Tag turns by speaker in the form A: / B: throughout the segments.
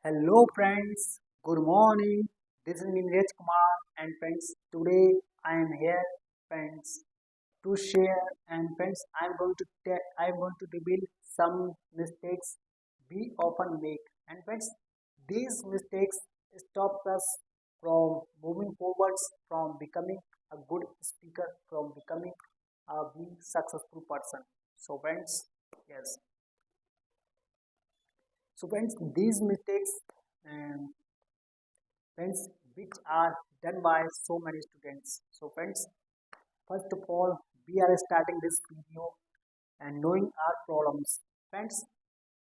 A: Hello friends, good morning. This is Neeraj Kumar and friends, today I am here friends to share and friends I'm going to reveal some mistakes we often make and friends these mistakes stop us from moving forwards, from becoming a good speaker, from becoming a being successful person. So friends, yes. So friends, these mistakes um, friends which are done by so many students. So friends, first of all, we are starting this video and knowing our problems. Friends,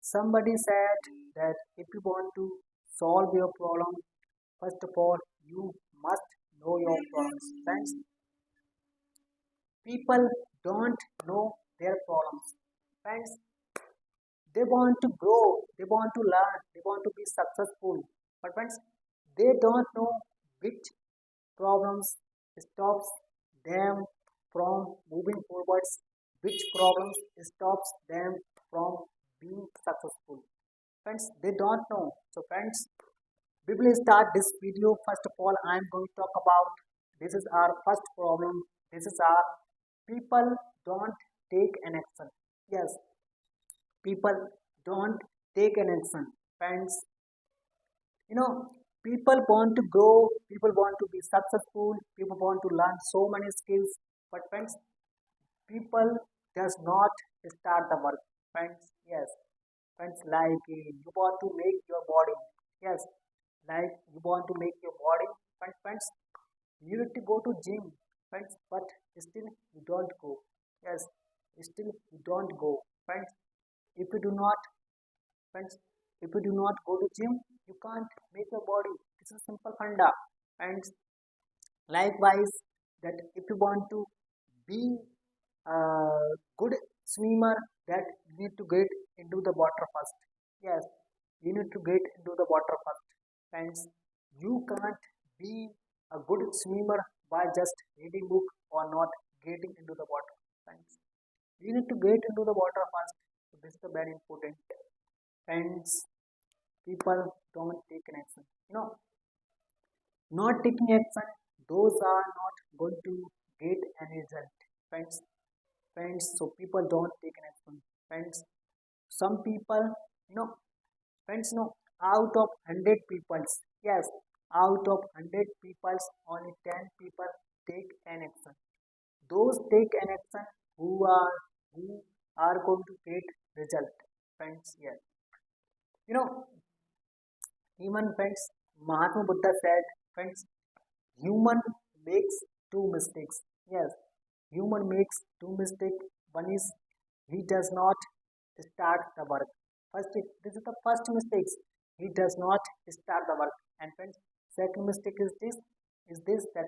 A: somebody said that if you want to solve your problem, first of all, you must know your problems. Friends, people don't know their problems. Friends, they want to grow, they want to learn, they want to be successful. But friends, they don't know which problems stops them from moving forwards, which problems stops them from being successful. Friends, they don't know. So friends, we will start this video. First of all, I am going to talk about, this is our first problem. This is our, people don't take an action. Yes, people don't take an action. Friends, you know, people want to grow, people want to be successful, people want to learn so many skills. But friends, people does not start the work. Friends, yes. Friends, like you want to make your body. Yes, like you want to make your body. Friends, you need to go to gym. Friends, but still you don't go. Yes, still you don't go. Friends, if you do not, friends, if you do not go to gym, you can't make your body. This is simple funda. And likewise, that if you want to be a good swimmer, that you need to get into the water first. Yes, you need to get into the water first. Friends, you can't be a good swimmer by just reading book or not getting into the water. Friends, you need to get into the water first. So this is the very important. Friends, people don't take an action. Not taking action, those are not going to get any result. Friends, so people don't take an action. Friends, some people, you know, friends, out of 100 peoples, yes, out of 100 peoples, only 10 people take an action. Those take an action who are going to get result. Friends, yes. You know, even friends, Mahatma Buddha said, friends, human makes two mistakes. Yes, human makes two mistakes. One is he does not start the work. This is the first mistake. He does not start the work. And friends, second mistake is this that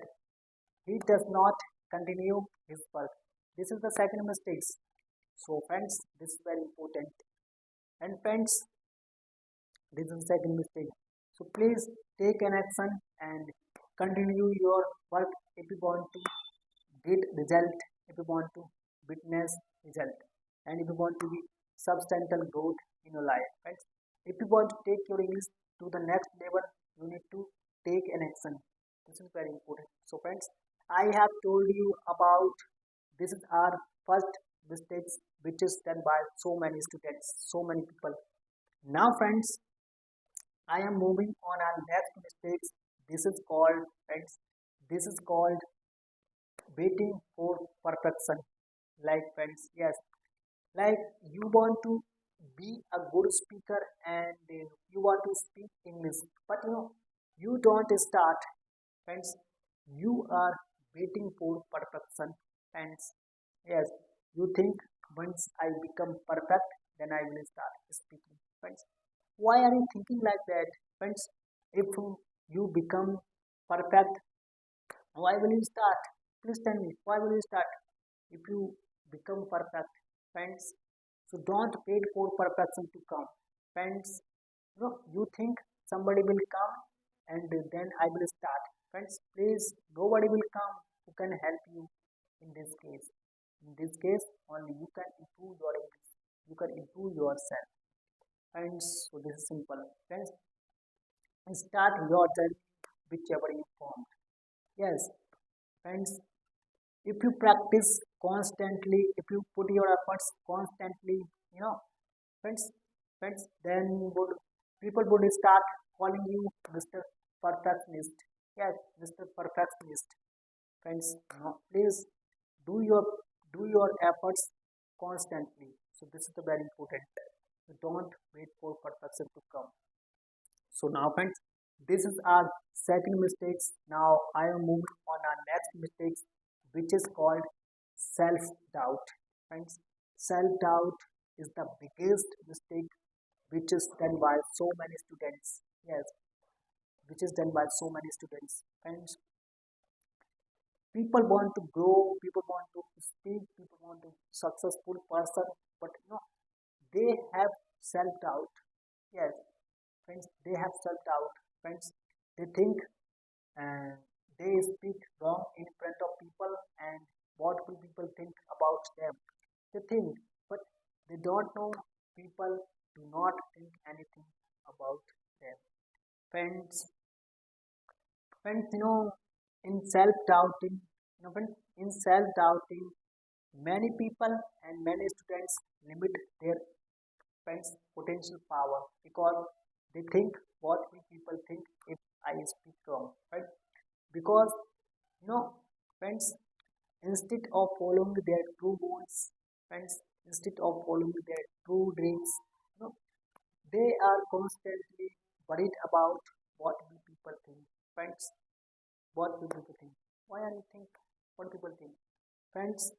A: he does not continue his work. This is the second mistake. So friends, this is very important. And friends, this is the second mistake. So please take an action and continue your work if you want to get result, if you want to witness result, and if you want to be substantial growth in your life. Right? If you want to take your English to the next level, you need to take an action. This is very important. So friends, I have told you about, this is our first mistakes which is done by so many students, so many people. Now friends, I am moving on our next mistakes. This is called, friends, this is called waiting for perfection. Like friends, yes, like you want to be a good speaker and you want to speak English, but you don't start. Friends, you are waiting for perfection. Friends, yes, you think once I become perfect, then I will start speaking. Friends, why are you thinking like that? Friends, if you become perfect, why will you start? Please tell me, why will you start if you become perfect? Friends, so don't wait for perfection to come. Friends, you think somebody will come and then I will start. Friends, please, nobody will come who can help you in this case. In this case, only you can improve your English. You can improve yourself. Friends, so this is simple. Friends, start your journey whichever you formed. Yes, friends, if you practice constantly, if you put your efforts constantly, you know, friends, then would people would start calling you Mr. Perfectionist. Yes, Mr. Perfectionist. Friends, no, please do your do your efforts constantly. So this is the very important. You don't wait for perfection to come. So now friends, this is our second mistakes. Now I am moving on our next mistakes, which is called self-doubt. Friends, self-doubt is the biggest mistake which is done by so many students. Yes, which is done by so many students. Friends, people want to grow, people want to speak, people want to successful person, but they have self-doubt. Yes, friends, they have self-doubt. Friends, they think and they speak wrong in front of people, and what will people think about them? They think, but they don't know people do not think anything about them. Friends, in self-doubting, friends, in self-doubting, many people and many students limit their friends' potential power because they think, what will people think if I speak wrong, right? Because you know friends, instead of following their true goals, friends, instead of following their true dreams, you know they are constantly worried about what will people think. Friends, what will people think? Why are you think what people think? Friends,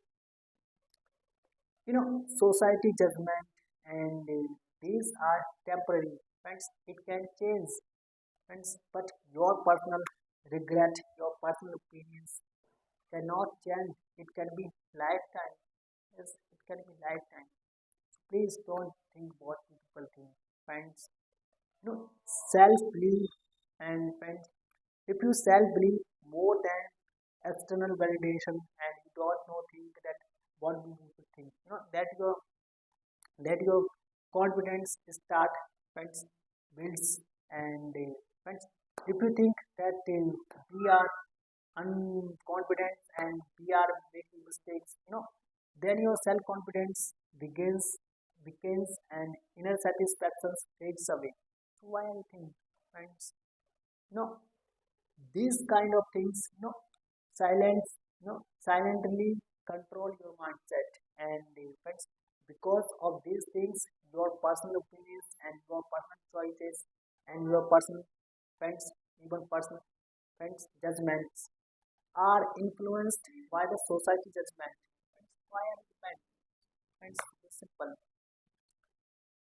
A: society judgment, and these are temporary. Friends, it can change. Friends, but your personal regret, your personal opinions cannot change. It can be lifetime. Yes, it can be lifetime. Please don't think what people think. Friends, self-belief, and friends, if you self-believe more than external validation, and you don't know think that what do people think, that your confidence start, friends, builds. And friends, if you think that we are unconfident and we are making mistakes, then your self confidence begins and inner satisfaction fades away. So why I think, friends, you know these kind of things, silently control your mindset. And friends, because of these things, your personal opinions and your personal choices and your personal, friends, even personal, friends, judgments are influenced by the society judgment. Friends, why are you mad? Friends, it's simple.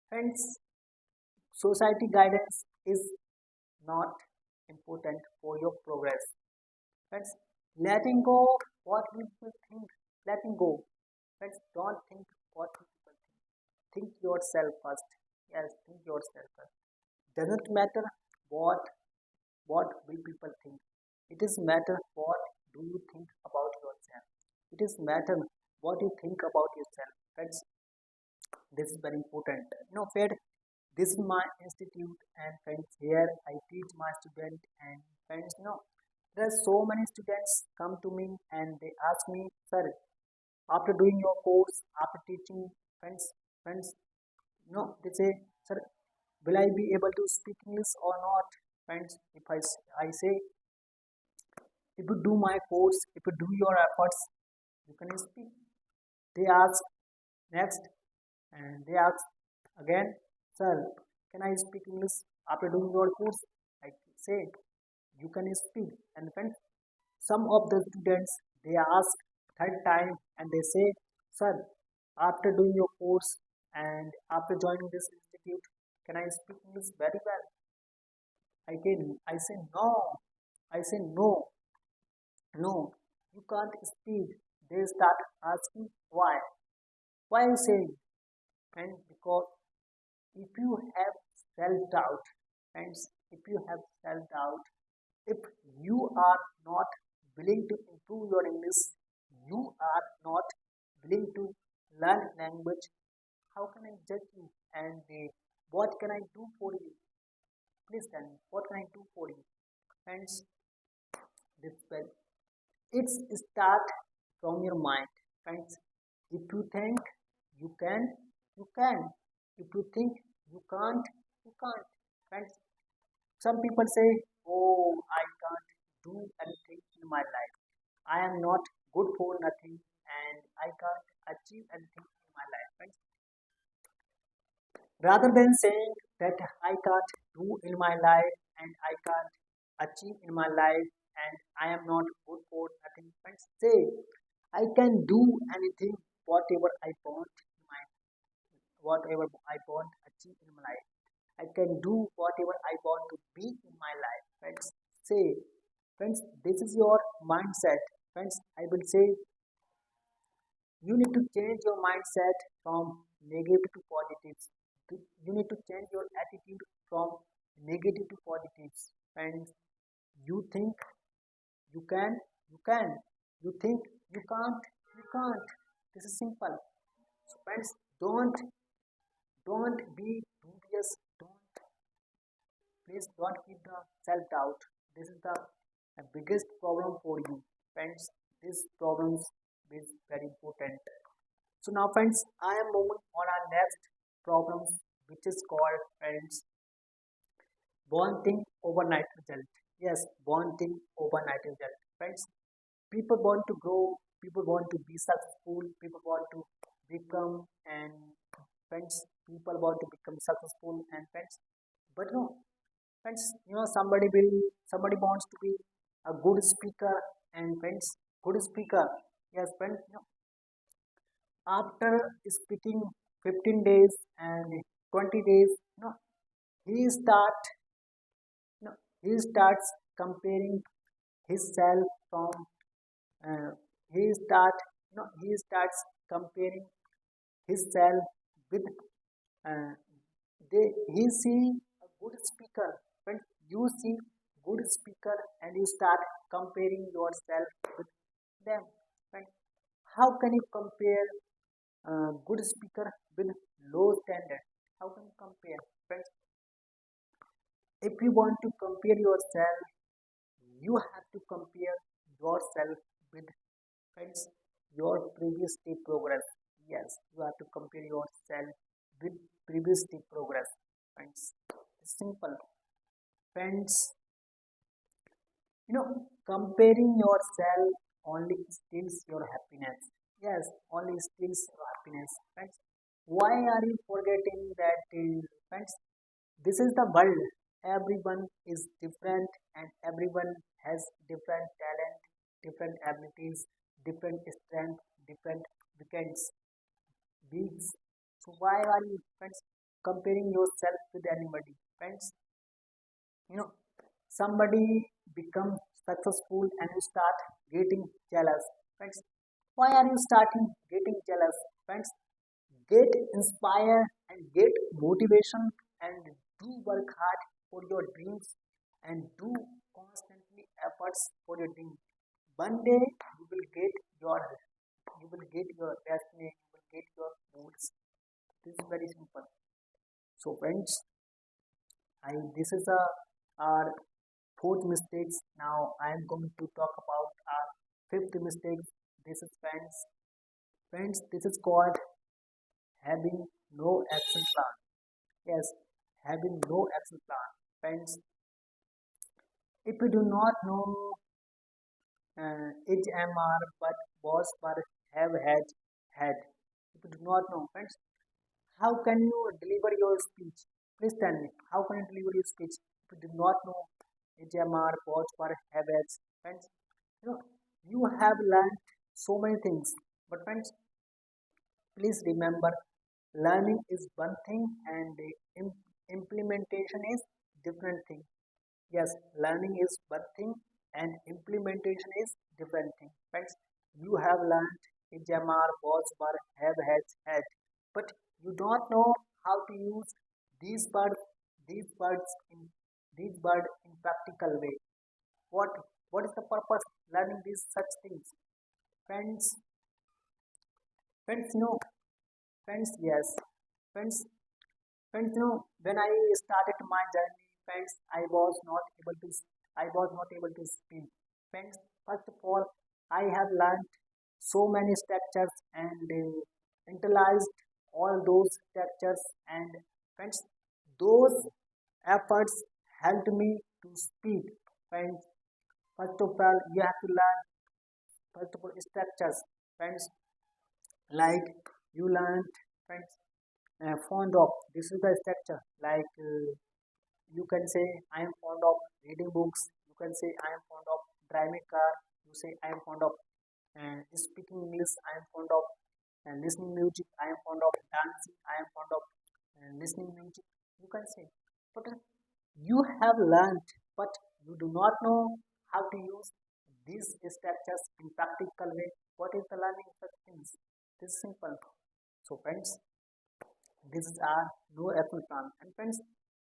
A: Friends, society guidance is not important for your progress. Friends, letting go what people think. Letting go. Friends, don't think what people think. Think yourself first. Yes, think yourself first. Doesn't matter what what will people think. It is matter what do you think about yourself. It is matter what you think about yourself. Friends, this is very important. Fed, this is my institute, and friends, here I teach my student. And friends, there are so many students come to me and they ask me, sir, after doing your course, after teaching, friends, they say, sir, will I be able to speak English or not? Friends, if I say, if you do my course, if you do your efforts, you can speak. They ask next, and they ask again, sir, can I speak English after doing your course? I say, you can speak. And friends, some of the students, they ask third time and they say, sir, after doing your course and after joining this institute, can I speak English very well? Again, I say no. I say no, no, you can't speak. They start asking why. Why I saying? And because if you have self-doubt, friends, if you have self-doubt, if you are not willing to improve your English, you are not willing to learn language, how can I judge you? And what can I do for you? Please tell me, what can I do for you? Friends, this well, it's start from your mind. Friends, if you think you can, you can. If you think you can't, you can't. Friends, some people say, oh, I can't do anything in my life. I am not good for nothing and I can't achieve anything in my life. Friends, rather than saying that I can't do in my life and I can't achieve in my life and I am not good for nothing, friends, say I can do anything, whatever I want in my whatever I want achieve in my life. I can do whatever I want to be in my life. Friends, say, friends, this is your mindset. Friends, I will say you need to change your mindset from negative to positive. You need to change your attitude from negative to positive. And you think you can, you can. You think you can't, you can't. This is simple. So friends, don't be dubious. Don't keep the self doubt. This is the biggest problem for you, friends. This problems is very important. So now, friends, I am moving on our next problem, which is called, friends, wanting overnight result. Yes, wanting overnight result. Friends, people want to grow, people want to be successful, people want to become, and friends, people want to become successful, and friends, but no, friends, somebody wants to be a good speaker, and friends, good speaker. Yes, friends, after speaking 15 days and 20 days, he start, he starts comparing himself from, uh, he starts comparing himself with, uh, he see a good speaker. When you see good speaker and you start comparing yourself with them, right? How can you compare good speaker with low standard? How can you compare, friends? If you want to compare yourself, you have to compare yourself with, friends, your previous day progress. Yes, you have to compare yourself with previous day progress, friends. It's simple, friends. Comparing yourself only steals your happiness. Yes, only steals your happiness, friends. Why are you forgetting that, friends? This is the world. Everyone is different and everyone has different talent, different abilities, different strength, different weekends, weeks. So why are you, friends, comparing yourself with anybody? Friends, you know, somebody become successful and you start getting jealous. Friends, why are you starting getting jealous? Friends, get inspired and get motivation and do work hard for your dreams and do constantly efforts for your dream. One day your you will get your destiny, you will get your goals. This is very simple. So friends, I this is our fourth mistakes. Now I am going to talk about our fifth mistake. This is, friends. Friends, this is called having no action plan. Yes, having no action plan. Friends, if you do not know HMR but was per had. If you do not know, friends, how can you deliver your speech? Please tell me, how can you deliver your speech if you do not know HMR was per habits? Friends, you know, you have learned so many things, but friends, please remember, learning is one thing and implementation is different thing. Yes, learning is one thing and implementation is different thing. Friends, you have learned HMR, was, were, have, has, had, but you don't know how to use these words, these words in these words in practical way. What what is the purpose learning these such things? Friends, friends, no, friends, yes, friends. Friends, when I started my journey, friends, I was not able to speak. Friends, first of all, I have learned so many structures and internalized all those structures, and friends, those efforts helped me to speak. Friends, first of all, you have to learn first of all structures. Friends, like you learned, friends, fond of. This is the structure. Like you can say I am fond of reading books. You can say I am fond of driving car. You say I am fond of speaking English. I am fond of listening music. I am fond of dancing. I am fond of listening music. You can say, but you have learned, but you do not know how to use these structures in practical way. What is the learning such things? This is simple. So friends, this is our no action plan. And friends,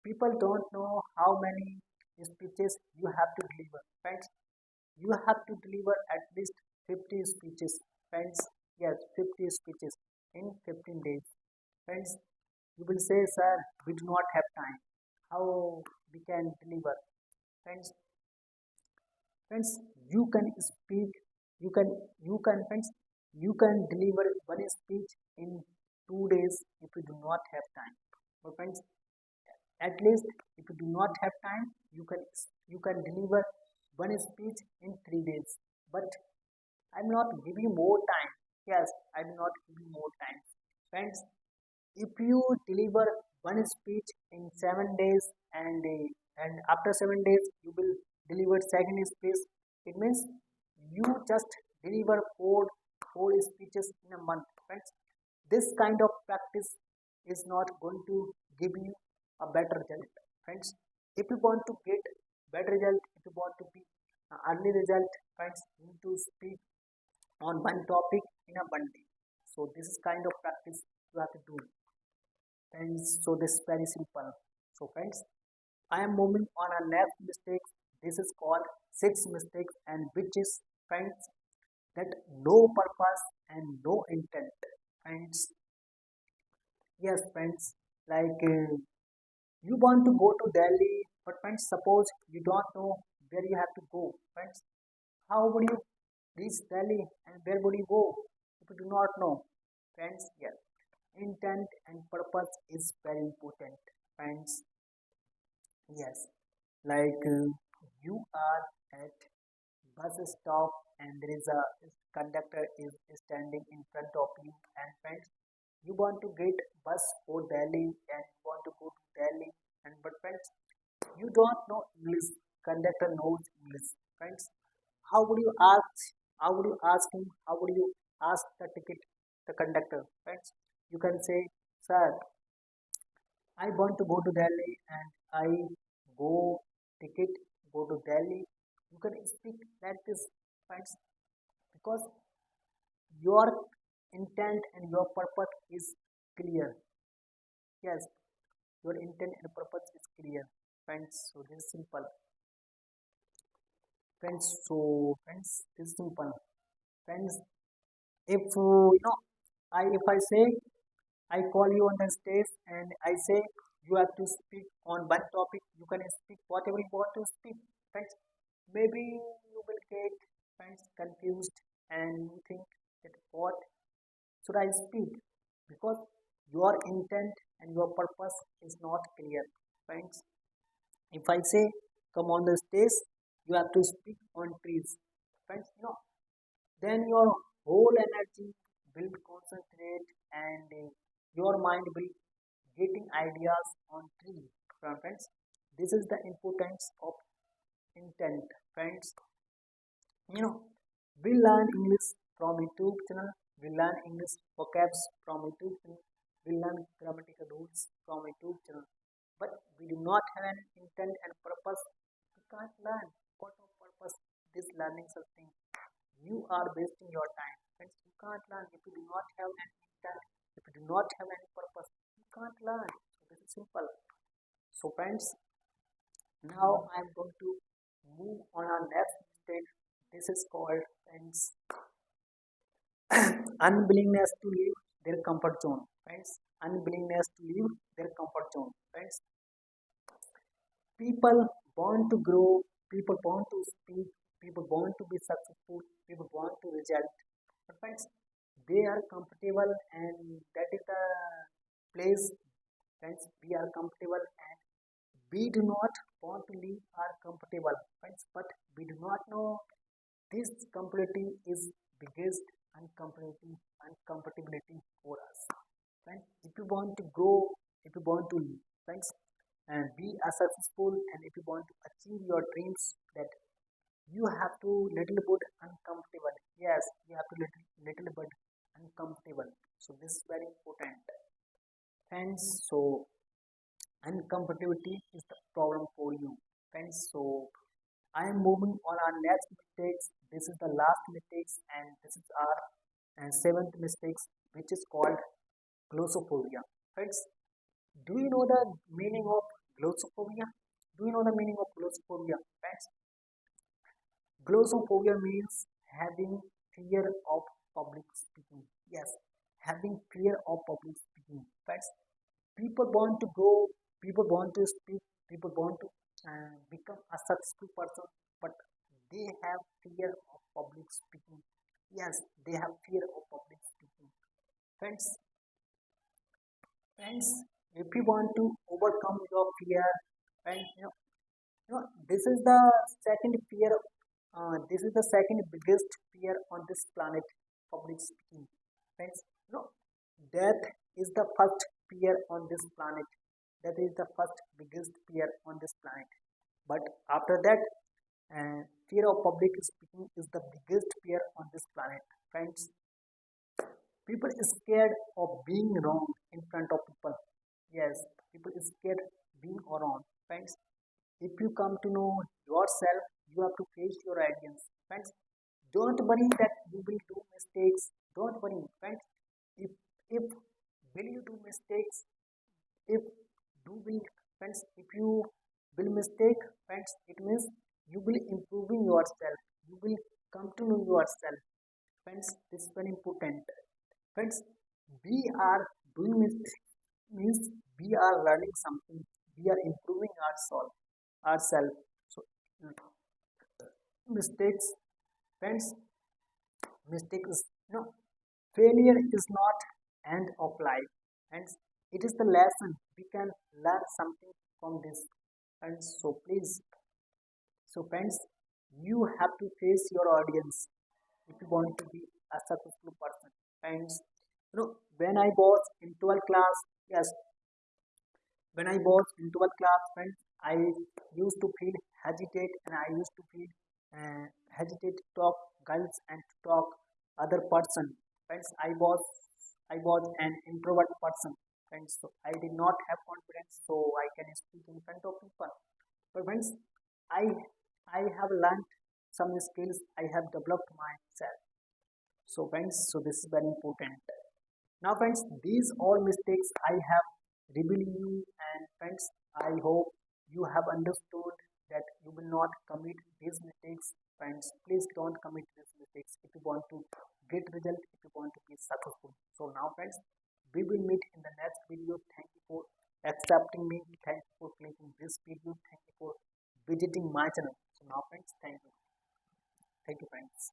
A: people don't know how many speeches you have to deliver. Friends, you have to deliver at least 50 speeches. Friends, yes, 50 speeches in 15 days. Friends, you will say, sir, we do not have time. How we can deliver? Friends, friends, you can speak, friends, you can deliver one speech in 2 days if you do not have time. But friends, at least if you do not have time, you can deliver one speech in 3 days. But I'm not giving more time. Yes, I'm not giving more time. Friends, if you deliver one speech in 7 days and after 7 days you will deliver second speech, it means you just deliver four speeches in a month. Friends, this kind of practice is not going to give you a better result. Friends, if you want to get better result, if you want to be early result, friends, you need to speak on one topic in a one day. So this is kind of practice you have to do. Friends, so this is very simple. So friends, I am moving on our next mistake. This is called six mistakes, and which is, friends, that no purpose and no intent. Friends, yes, friends, like you want to go to Delhi, but friends, suppose you don't know where you have to go. Friends, how would you reach Delhi and where would you go if you do not know? Friends, yes, intent and purpose is very important. Friends, yes, like you are at bus stop and there is a conductor is standing in front of you, and friends, you want to get bus for Delhi and you want to go to Delhi, and but friends, you don't know English. Conductor knows English. Friends, how would you ask? How would you ask him? How would you ask the ticket, the conductor? Friends, you can say, sir, I want to go to Delhi and I go ticket, go to Delhi. You can speak like this, friends, because your intent and your purpose is clear. Yes, your intent and purpose is clear, friends. So this is simple, friends. So friends, this is simple, friends. If if I say I call you on the stage and I say you have to speak on one topic, you can speak whatever you want to speak, friends. Maybe you will get, friends, confused and you think that what should I speak? Because your intent and your purpose is not clear. Friends, if I say come on the stage, you have to speak on trees. Friends, then your whole energy will concentrate and your mind will getting ideas on tree. Friends, this is the importance of intent. Friends, you know, we learn English from YouTube channel. We learn English vocabs from YouTube channel. We learn grammatical rules from YouTube channel. But we do not have an intent and purpose. We can't learn. What of purpose? This learning something. You are wasting your time. Friends, you can't learn if you do not have an intent. If you do not have any purpose, you can't learn. So this is simple. So friends, now I am going to move on our next mistake. This is called, friends, unwillingness to leave their comfort zone. Friends, unwillingness to leave their comfort zone. Friends, people want to grow, people want to speak, people want to be successful, people want to result. But friends, they are comfortable, and that is the place. Friends, we are comfortable, and we do not want to leave our comfortable. Friends, but we do not know this comfortability is biggest uncomfortability for us. Friends, if you want to grow, if you want to, friends, and be a successful, and if you want to achieve your dreams, that you have to little bit uncomfortable. Yes, you have to little bit uncomfortable. So this is very important. Friends, so uncomfortability is the problem for you. Friends, so I am moving on our next mistakes. This is the last mistakes, and this is our seventh mistakes, which is called glossophobia. Friends, do you know the meaning of glossophobia? Do you know the meaning of glossophobia? Friends, glossophobia means having fear of public speaking. Yes, having fear of public speaking. Friends, people want to grow, people want to speak, people want to become a successful person, but they have fear of public speaking. Yes, they have fear of public speaking. Friends, friends, if you want to overcome your fear, and this is the second fear. This is the second biggest fear on this planet, public speaking. Friends, death is the first fear on this planet. That is the first biggest fear on this planet. But after that, fear of public speaking is the biggest fear on this planet. Friends, people is scared of being wrong in front of people. Yes, people is scared being wrong. Friends, if you come to know yourself, you have to face your audience. Friends, don't worry that you will do mistakes. Don't worry, friends. If will you do mistakes? If do will friends, if you will mistake, friends, it means you will improving yourself. You will come to know yourself. Friends, this is very important. Friends, we are doing mistakes means we are learning something. We are improving ourselves. So mistakes, friends, mistakes. No, failure is not end of life, and it is the lesson. We can learn something from this. And so please, so friends, you have to face your audience if you want to be a successful person. Friends, when I was in 12th class, yes, when I was in 12th class, friends, I used to feel hesitate, and I used to feel hesitate to talk girls and to talk other person. Friends, I was an introvert person. Friends, so I did not have confidence, so I can speak in front of people. But friends, I I have learned some skills. I have developed myself. So friends, so this is very important. Now, friends, these all mistakes I have revealed you, and friends, I hope you have understood that you will not commit these mistakes. Friends, please don't commit these mistakes if you want to get result, if you want to be successful. So now, friends, we will meet in the next video. Thank you for accepting me. Thank you for clicking this video. Thank you for visiting my channel. So now, friends, thank you. Thank you, friends.